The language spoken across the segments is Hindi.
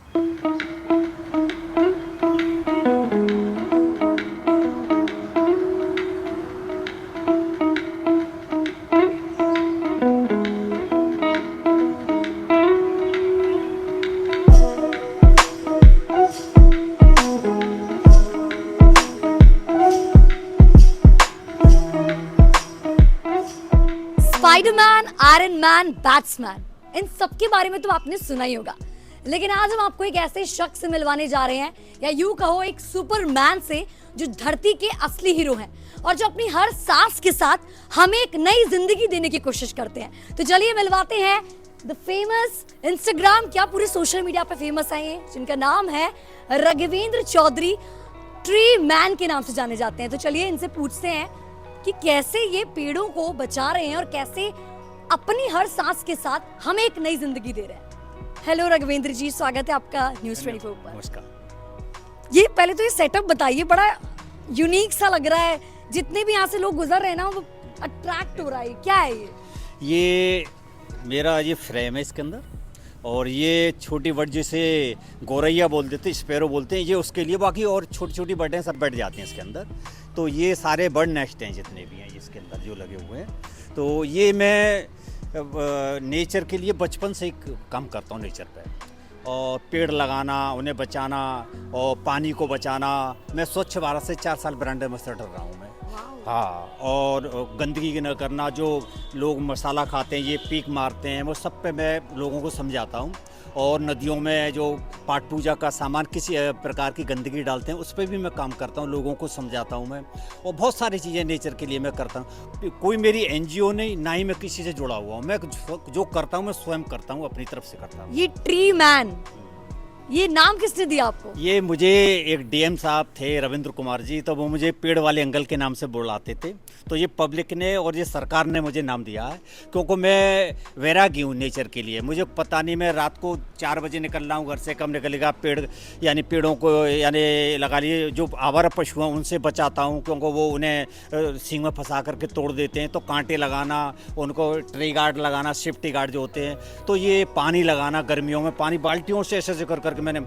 स्पाइडरमैन, आयरन मैन, बैट्समैन, इन सब के बारे में तो आपने सुना ही होगा। लेकिन आज हम आपको एक ऐसे शख्स से मिलवाने जा रहे हैं, या यूं कहो एक सुपरमैन से, जो धरती के असली हीरो हैं और जो अपनी हर सांस के साथ हमें एक नई जिंदगी देने की कोशिश करते हैं। तो चलिए मिलवाते हैं द फेमस, इंस्टाग्राम क्या पूरे सोशल मीडिया पे फेमस है ये, जिनका नाम है राघवेंद्र चौधरी, ट्री मैन के नाम से जाने जाते हैं। तो चलिए इनसे पूछते हैं कि कैसे ये पेड़ों को बचा रहे हैं और कैसे अपनी हर सांस के साथ हमें एक नई जिंदगी दे रहे हैं। हेलो राघवेंद्र जी, स्वागत है आपका न्यूज़ 24 पर। नमस्कार। ये पहले तो ये सेटअप बताइए, बड़ा यूनिक सा लग रहा है। जितने भी यहाँ से लोग गुजर रहे हैं ना, वो अट्रैक्ट हो रहा है। क्या है ये मेरा ये फ्रेम है इसके अंदर, और ये छोटी बर्ड जिसे गौरैया बोल देते हैं, स्पैरो बोलते हैं, ये उसके लिए। बाकी और छोटी छोटी बर्डें सब बैठ जाती हैं इसके अंदर। तो ये सारे बर्ड नेस्ट हैं जितने भी हैं इसके अंदर जो लगे हुए हैं। तो ये मैं नेचर के लिए बचपन से ही काम करता हूँ नेचर पे, और पेड़ लगाना, उन्हें बचाना और पानी को बचाना। मैं स्वच्छ भारत से 4 साल ब्रांड एम्बेसडर रहा हूँ मैं। हाँ, और गंदगी न करना, जो लोग मसाला खाते हैं, ये पीक मारते हैं, वो सब पे मैं लोगों को समझाता हूँ। और नदियों में जो पाठ पूजा का सामान किसी प्रकार की गंदगी डालते हैं, उस पर भी मैं काम करता हूँ, लोगों को समझाता हूँ मैं। और बहुत सारी चीज़ें नेचर के लिए मैं करता हूँ। कोई मेरी एनजीओ नहीं, ना ही मैं किसी से जुड़ा हुआ हूँ। मैं जो करता हूँ मैं स्वयं करता हूँ, अपनी तरफ से करता हूँ। ये ट्री मैन, ये नाम किसने दिया आपको? ये मुझे एक डीएम साहब थे, रविंद्र कुमार जी, तो वो मुझे पेड़ वाले अंकल के नाम से बुलाते थे। तो ये पब्लिक ने और ये सरकार ने मुझे नाम दिया है, क्योंकि मैं वैरागी हूँ नेचर के लिए। मुझे पता नहीं, मैं रात को 4 बजे निकल रहा हूँ घर से, कब निकलेगा। पेड़ यानी पेड़ों को यानी लगा लिए जो आवारा पशु हैं उनसे बचाता हूँ, क्योंकि वो उन्हें सींग में फंसा करके तोड़ देते हैं। तो कांटे लगाना, उनको ट्री गार्ड लगाना, सेफ्टी गार्ड जो होते हैं। तो ये पानी लगाना, गर्मियों में पानी बाल्टियों से ऐसे कर करके मैंने,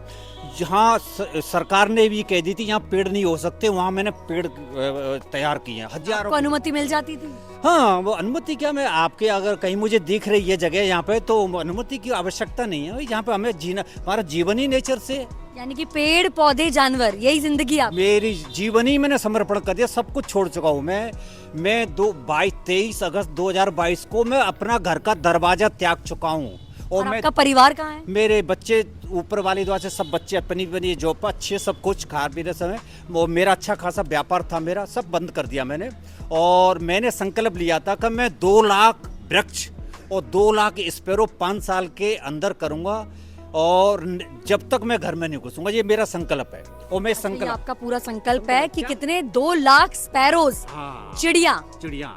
जहाँ सरकार ने भी कह दी थी यहाँ पेड़ नहीं हो सकते, वहाँ मैंने पेड़ तैयार किए हैं हजारों। अनुमति मिल जाती थी? हाँ, वो अनुमति क्या, मैं आपके अगर कहीं मुझे दिख रही है जगह यहाँ पे, तो अनुमति की आवश्यकता नहीं है। यहाँ पे हमें जीना, हमारा जीवन ही नेचर से। यानी कि पेड़ पौधे जानवर, यही जिंदगी आप? मेरी जीवन ही मैंने समर्पण कर दिया, सब कुछ छोड़ चुका हूँ मैं 23 अगस्त 2022 को मैं अपना घर का दरवाजा त्याग चुका हूँ। और आपका परिवार कहाँ है? मेरे बच्चे ऊपर वाली दुआ से सब बच्चे अपनी बनी जॉब पर अच्छे, सब कुछ खा पी रहे समय। वो मेरा अच्छा खासा व्यापार था, मेरा सब बंद कर दिया मैंने। और मैंने संकल्प लिया था कि मैं 2 लाख वृक्ष और 2 लाख स्पैरो 5 साल के अंदर करूँगा, और जब तक मैं घर में नहीं घुसूंगा। ये मेरा संकल्प है। और मैं संकल्प, आपका पूरा संकल्प है कि कितने 2 लाख स्पैरोज, हाँ, चिड़िया,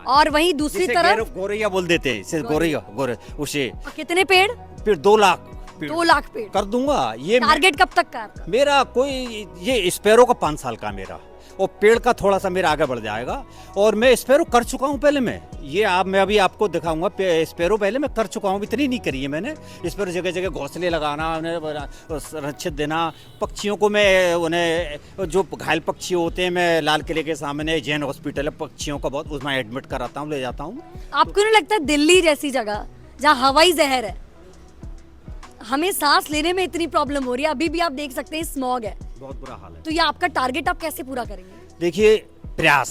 और वहीं दूसरी तरफ गौरैया बोल देते हैं, गौरैया उसे। कितने पेड़? फिर 2 लाख 2 लाख पेड़ कर दूंगा। ये टारगेट कब तक का आपका? मेरा कोई, ये स्पैरो का 5 साल का मेरा, और पेड़ का थोड़ा सा मेरा आगे बढ़ जाएगा। और मैं स्पैरो कर चुका हूँ पहले। मैं अभी आपको दिखाऊंगा। स्पैरो पहले मैं कर चुका हूँ, इतनी नहीं करी है मैंने। स्पैरो जगह जगह घोंसले लगाना, उन्हें सुरक्षित देना। पक्षियों को मैं, उन्हें जो घायल पक्षी होते हैं, मैं लाल किले के सामने जैन हॉस्पिटल है पक्षियों का, बहुत उसमें एडमिट कराता हूँ, ले जाता हूँ। आपको नहीं लगता दिल्ली जैसी जगह जहाँ हवाई जहर है, हमें सांस लेने में इतनी प्रॉब्लम हो रही है, अभी भी आप देख सकते हैं स्मॉग है, बहुत बुरा हाल है। तो ये आपका टारगेट आप कैसे पूरा करेंगे? देखिए, प्रयास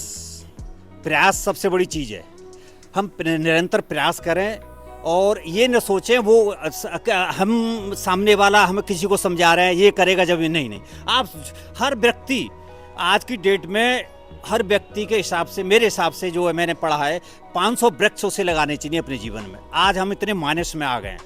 सबसे बड़ी चीज़ है। हम निरंतर प्रयास करें, और ये न सोचें वो हम सामने वाला हमें किसी को समझा रहे हैं, ये करेगा जब। नहीं, आप हर व्यक्ति आज की डेट में, हर व्यक्ति के हिसाब से, मेरे हिसाब से जो है मैंने पढ़ा है, 500 वृक्ष उसे लगाने चाहिए अपने जीवन में। आज हम इतने माइनस में आ गए हैं,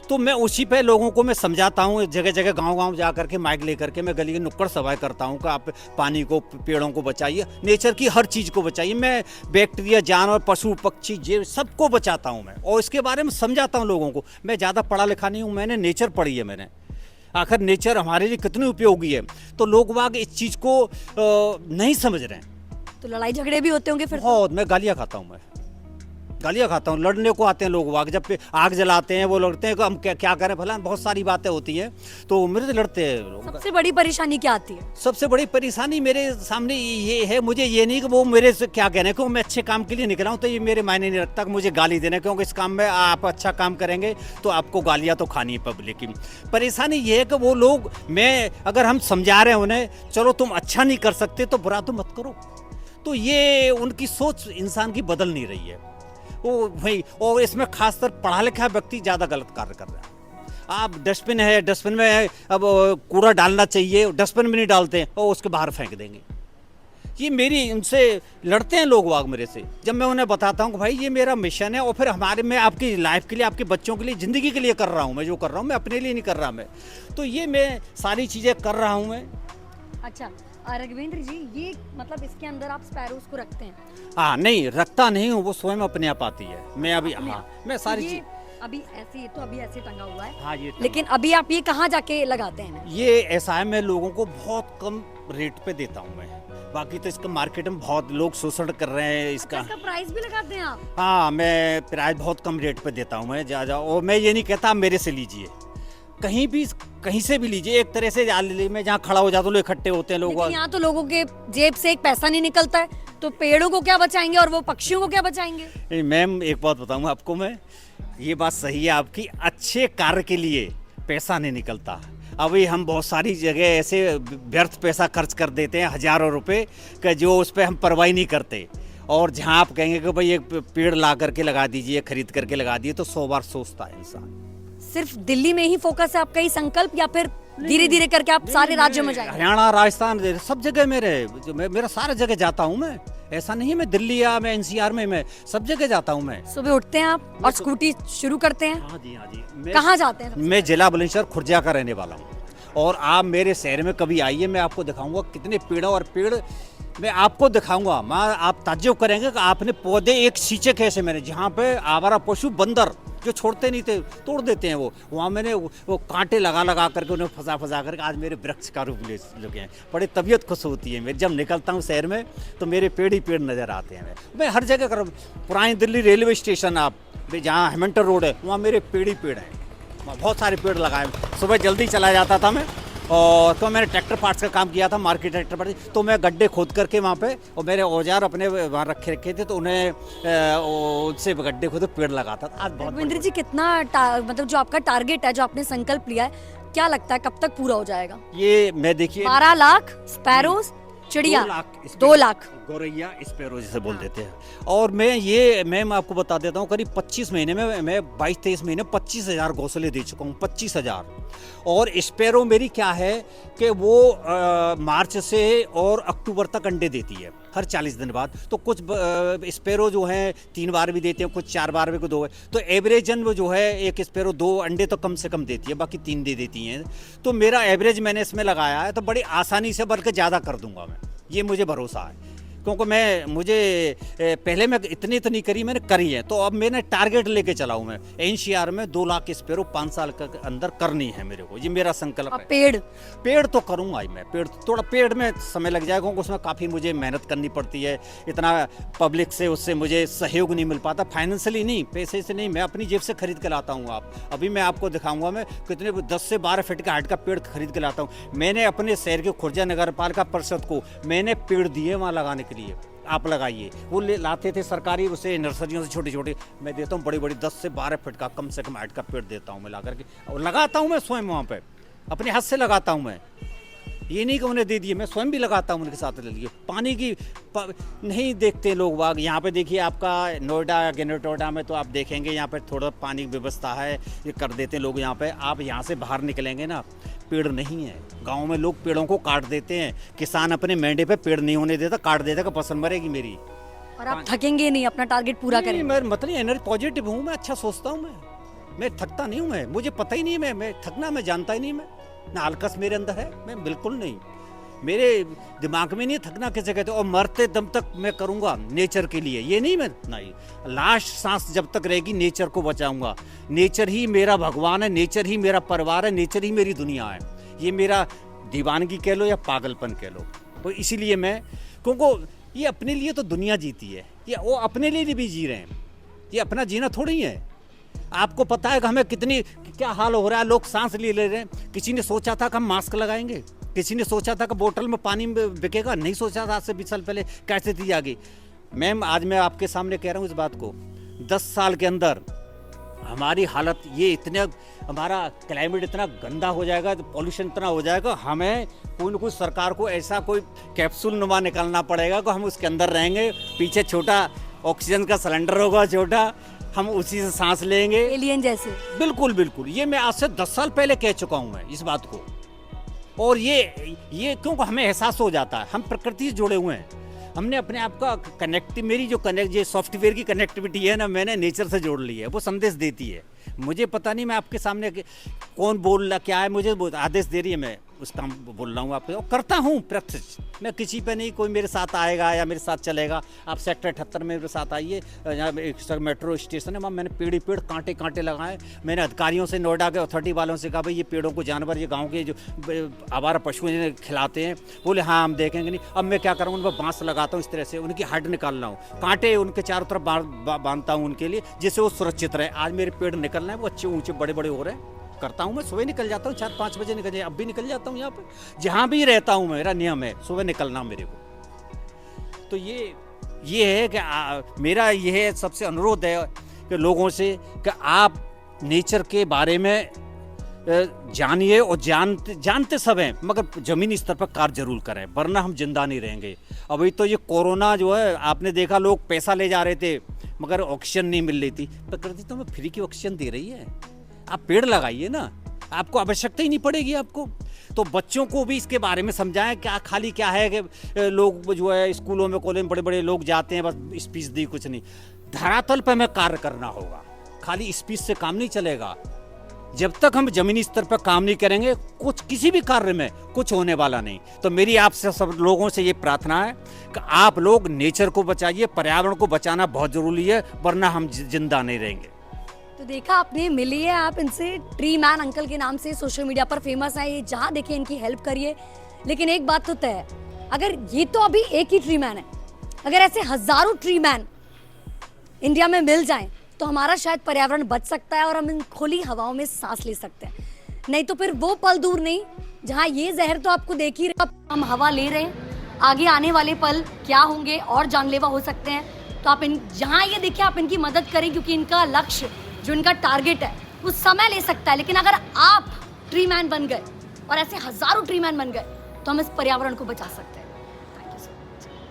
तो मैं उसी पे लोगों को मैं समझाता हूँ। जगह जगह गांव जा करके माइक लेकर के मैं गली की नुक्कड़ सभाएं करता हूँ कि आप पानी को, पेड़ों को बचाइए, नेचर की हर चीज़ को बचाइए। मैं बैक्टीरिया, जानवर, पशु पक्षी, जीव सबको बचाता हूँ मैं, और इसके बारे में समझाता हूँ लोगों को। मैं ज़्यादा पढ़ा लिखा नहीं हूँ, मैंने नेचर पढ़ी है मैंने। आखिर नेचर हमारे लिए कितनी उपयोगी है, तो लोग वाग इस चीज़ को नहीं समझ रहे हैं। तो लड़ाई झगड़े भी होते होंगे फिर? बहुत। मैं गालियाँ खाता हूँ, मैं गालियाँ खाता हूँ। लड़ने को आते हैं लोग वाग, जब पे आग जलाते हैं वो लड़ते हैं कि हम क्या करें भला, बहुत सारी बातें होती हैं तो मेरे से लड़ते हैं लोग। सबसे बड़ी परेशानी क्या आती है? सबसे बड़ी परेशानी मेरे सामने ये है, मुझे ये नहीं कि वो मेरे से क्या कहने को, मैं अच्छे काम के लिए निकला हूँ तो ये मेरे मायने नहीं रखता कि मुझे गाली देना, क्योंकि इस काम में आप अच्छा काम करेंगे तो आपको गालियाँ तो खानी है पब्लिक की। परेशानी ये है कि वो लोग, मैं अगर हम समझा रहे हैं उन्हें, चलो तुम अच्छा नहीं कर सकते तो बुरा तो मत करो, तो ये उनकी सोच इंसान की बदल नहीं रही है वो भाई। और इसमें खासकर पढ़ा लिखा व्यक्ति ज़्यादा गलत कार्य कर रहा है। आप डस्टबिन है, डस्टबिन में है, अब कूड़ा डालना चाहिए, डस्टबिन में नहीं डालते हैं और उसके बाहर फेंक देंगे। ये मेरी, उनसे लड़ते हैं लोग वाग मेरे से, जब मैं उन्हें बताता हूँ कि भाई ये मेरा मिशन है और फिर हमारे, मैं आपकी लाइफ के लिए, आपके बच्चों के लिए, ज़िंदगी के लिए कर रहा हूँ, मैं जो कर रहा हूँ मैं अपने लिए नहीं कर रहा मैं, तो ये मैं सारी चीज़ें कर रहा हूँ मैं। अच्छा राघवेंद्र जी, ये मतलब इसके अंदर आप स्पैरोज को रखते हैं? हाँ नहीं, रखता नहीं हूँ, वो स्वयं अपने आप आती है। मैं अभी, हाँ मैं सारी ये चीज, अभी ऐसे, ये तो अभी ऐसे टंगा हुआ है, हाँ ये लेकिन अभी आप ये कहाँ जाके लगाते हैं? ये ऐसा है, मैं लोगों को बहुत कम रेट पे देता हूँ मैं, बाकी तो इसका मार्केट में बहुत लोग शोषण कर रहे हैं इसका। इसका प्राइस भी लगाते हैं आप? हाँ, मैं प्राइस बहुत कम रेट पे देता हूँ मैं, जा और मैं ये नहीं कहता आप मेरे से लीजिए, कहीं भी कहीं से भी लीजिए, एक तरह से मैं जहाँ खड़ा हो जाता हूँ, लोग इकट्ठे होते हैं लोग। लेकिन यहाँ तो लोगों के जेब से एक पैसा नहीं निकलता है, तो पेड़ों को क्या बचाएंगे और वो पक्षियों को क्या बचाएंगे? मैम एक बात बताऊँ आपको मैं, ये बात सही है आपकी, अच्छे कार्य के लिए पैसा नहीं निकलता। अभी हम बहुत सारी जगह ऐसे व्यर्थ पैसा खर्च कर देते हैं, हजारों रुपए का, जो उस पर हम परवाही नहीं करते। और जहाँ आप कहेंगे कि भाई एक पेड़ ला करके लगा दीजिए, खरीद करके लगा दिए, तो 100 बार सोचता है इंसान। सिर्फ दिल्ली में ही फोकस है आपका ये संकल्प, या फिर धीरे धीरे करके आप सारे राज्यों में जाएंगे? हरियाणा, राजस्थान, सब जगह मेरा सारा जगह जाता हूँ मैं, ऐसा नहीं है मैं दिल्ली या मैं एनसीआर में, मैं सब जगह जाता हूँ मैं। सुबह उठते हैं आप और स्कूटी शुरू करते हैं? हाँ जी, हाँ जी। कहाँ जाते हैं? मैं जिला बुलंदशहर खुर्जा का रहने वाला हूँ, और आप मेरे शहर में कभी आइए, मैं आपको दिखाऊंगा कितने पेड़, और पेड़ मैं आपको दिखाऊंगा, आप ताज्जुब करेंगे कि आपने पौधे एक सींचे कैसे मैंने, जहाँ पे आवारा पशु बंदर जो छोड़ते नहीं थे तोड़ देते हैं, वो वहाँ मैंने वो कांटे लगा लगा करके उन्हें फंसा करके आज मेरे वृक्ष का रूप ले लगे हैं। बड़ी तबीयत खुश होती है मेरी, जब निकलता हूँ शहर में तो मेरे पेड़ ही पेड़ नज़र आते हैं। मैं हर जगह कर, पुरानी दिल्ली रेलवे स्टेशन, आप जहाँ हेमिल्टन रोड है, वहाँ मेरे पेड़ ही पेड़ हैं, वहाँ बहुत सारे पेड़ लगाए। सुबह जल्दी चला जाता था मैं, और तो मैंने ट्रैक्टर पार्ट्स का काम किया था, मार्केट ट्रैक्टर पार्ट्स, तो मैं गड्ढे खोद करके वहाँ पे, और मेरे औजार अपने वहाँ रखे थे, तो उन्हें उनसे गड्ढे खोद पेड़ लगाता था। आज बहुत रघुविंद्र जी, कितना मतलब जो आपका टारगेट है, जो आपने संकल्प लिया है, क्या लगता है कब तक पूरा हो जाएगा? ये मैं देखिए 12 लाख स्पैरोज, चिड़िया 2 लाख गौरैया स्पैरो जिसे बोल देते हैं। और मैं आपको बता देता हूँ, करीब 25 महीने में मैं 22-23 महीने 25,000 घोंसले दे चुका हूँ, 25,000। और स्पैरो मेरी क्या है कि वो मार्च से और अक्टूबर तक अंडे देती है, हर 40 दिन बाद। तो कुछ स्पैरो जो हैं 3 बार भी देते हैं, कुछ 4 बार भी, कुछ 2 बार। तो एवरेजन वो जो है एक स्पैरो 2 अंडे तो कम से कम देती है, बाकी 3 दे देती हैं। तो मेरा एवरेज मैंने इसमें लगाया है, तो बड़ी आसानी से बल्कि ज़्यादा कर दूंगा मैं, ये मुझे भरोसा है, क्योंकि मुझे पहले मैं इतनी करी मैंने करी है, तो अब मैंने टारगेट लेके चला हूँ मैं, एनसीआर में 2 लाख स्पैरो 5 साल के अंदर करनी है मेरे को, ये मेरा संकल्प है। पेड़ तो करूँगा ही मैं, पेड़ में समय लग जाएगा, क्योंकि उसमें काफ़ी मुझे मेहनत करनी पड़ती है, इतना पब्लिक से उससे मुझे सहयोग नहीं मिल पाता, फाइनेंशियली नहीं, पैसे से नहीं, मैं अपनी जेब से खरीद के लाता हूँ। आप अभी मैं आपको दिखाऊंगा मैं कितने 10 से 12 फीट का हाइट का पेड़ खरीद के लाता हूँ। मैंने अपने शहर के खुर्जा नगर पालिका परिषद को मैंने पेड़ दिए वहाँ लगाने के लिए, आप लगाइए। वो लाते थे सरकारी उसे नर्सरियों से छोटे छोटे, मैं देता हूँ बड़ी बड़ी 10 से 12 फीट का कम से कम हाइट का पेड़ देता हूँ मैं ला करके, और लगाता हूँ मैं स्वयं वहाँ पे, अपने हाथ से लगाता हूँ मैं, ये नहीं कि उन्हें दे दिए, मैं स्वयं भी लगाता हूँ उनके साथ ले लिए। पानी की नहीं देखते लोग बाग, यहाँ पे देखिए आपका नोएडा नोएडा में तो आप देखेंगे यहाँ पे थोड़ा पानी की व्यवस्था है, ये कर देते हैं लोग यहाँ पे। आप यहाँ से बाहर निकलेंगे ना, पेड़ नहीं है गांव में, लोग पेड़ों को काट देते हैं, किसान अपने मेंढे पे पेड़ नहीं होने देता, काट देता कि फसल मरेगी मेरी। और आप थकेंगे नहीं, अपना टारगेट पूरा करेंगे? मैं मतलब एनर्जी पॉजिटिव हूँ मैं, अच्छा सोचता हूँ मैं थकता नहीं हूँ मैं, मुझे पता ही नहीं है मैं थकना मैं जानता ही नहीं, मैं ना आलकस मेरे अंदर है, मैं बिल्कुल नहीं, मेरे दिमाग में नहीं थकना किसे कहते। और मरते दम तक मैं करूँगा नेचर के लिए, ये नहीं मैं नहीं, लास्ट सांस जब तक रहेगी नेचर को बचाऊंगा। नेचर ही मेरा भगवान है, नेचर ही मेरा परिवार है, नेचर ही मेरी दुनिया है। ये मेरा दीवानगी कह लो या पागलपन कह लो, तो इसीलिए मैं, क्योंकि ये अपने लिए तो दुनिया जीती है, ये वो अपने लिए भी जी रहे हैं, ये अपना जीना थोड़ी ही है। आपको पता है कि हमें कितनी क्या हाल हो रहा है, लोग सांस ले रहे हैं। किसी ने सोचा था कि हम मास्क लगाएंगे? किसी ने सोचा था कि बोतल में पानी बिकेगा? नहीं सोचा था। आज से 20 साल पहले कैसे दी जाएगी? मैम, आज मैं आपके सामने कह रहा हूँ इस बात को, 10 साल के अंदर हमारी हालत ये इतने, हमारा क्लाइमेट इतना गंदा हो जाएगा, तो पॉल्यूशन इतना हो जाएगा, हमें कोई न कोई सरकार को ऐसा कोई कैप्सूल नुमा निकालना पड़ेगा कि हम उसके अंदर रहेंगे। पीछे छोटा ऑक्सीजन का सिलेंडर होगा, छोटा, हम उसी से सांस लेंगे, एलियन जैसे। बिल्कुल बिल्कुल। ये मैं आज से 10 साल पहले कह चुका हूँ मैं इस बात को। और ये क्योंकि हमें एहसास हो जाता है, हम प्रकृति से जुड़े हुए हैं। हमने अपने आप का मेरी जो ये सॉफ्टवेयर की कनेक्टिविटी है ना, मैंने नेचर से जोड़ ली है। वो संदेश देती है। मुझे पता नहीं मैं आपके सामने कौन बोल रहा क्या है, मुझे आदेश दे रही है, मैं उस काम बोल रहा हूँ आपको और करता हूँ प्रैक्टिस। मैं किसी पे नहीं, कोई मेरे साथ आएगा या मेरे साथ चलेगा। आप सेक्टर 78 में मेरे साथ आइए, यहाँ एक मेट्रो स्टेशन है, वहाँ मैंने पेड़ ही पेड़ कांटे लाए। मैंने अधिकारियों से, नोएडा के अथॉरिटी वालों से कहा भाई ये पेड़ों को जानवर, ये गाँव के जो आवारा पशु खिलाते हैं। बोले हाँ हम देखेंगे नहीं। अब मैं क्या करूँ, उन पर बाँस लगाता हूँ, इस तरह से उनकी हड निकाल रहा हूँ, कांटे उनके चारों तरफ बांधता हूँ उनके लिए, जिससे वो सुरक्षित रहे। आज मेरे पेड़ निकल रहे हैं, वो अच्छे ऊँचे बड़े बड़े हो रहे हैं। करता हूँ मैं, सुबह निकल जाता हूँ, 4-5 बजे निकल जाए, अब भी निकल जाता हूँ। यहाँ पे जहाँ भी रहता हूँ मेरा नियम है सुबह निकलना मेरे को। तो ये है कि मेरा यह सबसे अनुरोध है कि लोगों से कि आप नेचर के बारे में जानिए, और जानते सब हैं, मगर ज़मीनी स्तर पर कार्य जरूर करें, वरना हम जिंदा नहीं रहेंगे। अभी तो ये कोरोना जो है, आपने देखा लोग पैसा ले जा रहे थे मगर ऑक्सीजन नहीं मिल रही थी। प्रकृति तो हमें फ्री की ऑक्सीजन दे रही है। आप पेड़ लगाइए ना, आपको आवश्यकता ही नहीं पड़ेगी आपको। तो बच्चों को भी इसके बारे में समझाएं। खाली क्या है कि लोग जो है स्कूलों में, कॉलेज में बड़े बड़े लोग जाते हैं, बस स्पीच दी, कुछ नहीं। धरातल पर हमें कार्य करना होगा, खाली स्पीच से काम नहीं चलेगा। जब तक हम जमीनी स्तर पर काम नहीं करेंगे, कुछ किसी भी कार्य में कुछ होने वाला नहीं। तो मेरी आपसे सब लोगों से ये प्रार्थना है कि आप लोग नेचर को बचाइए, पर्यावरण को बचाना बहुत जरूरी है, वरना हम जिंदा नहीं रहेंगे। तो देखा आपने, मिली है आप इनसे, ट्री मैन अंकल के नाम से सोशल मीडिया पर फेमस है ये। जहाँ देखिए इनकी हेल्प करिए। लेकिन एक बात तो तय है, अगर ये तो अभी एक ही ट्री मैन है, अगर ऐसे हजारों ट्री मैन इंडिया में मिल जाएं तो हमारा शायद पर्यावरण बच सकता है और हम इन खुली हवाओं में सांस ले सकते हैं। नहीं तो फिर वो पल दूर नहीं जहाँ ये जहर तो आपको देख ही रहे, हम हवा ले रहे हैं, आगे आने वाले पल क्या होंगे और जानलेवा हो सकते हैं। तो आप जहाँ ये देखिए आप इनकी मदद करें, क्योंकि इनका लक्ष्य, जो इनका टारगेट है, वो समय ले सकता है। लेकिन अगर आप ट्री मैन बन गए और ऐसे हजारों ट्री मैन बन गए तो हम इस पर्यावरण को बचा सकते हैं।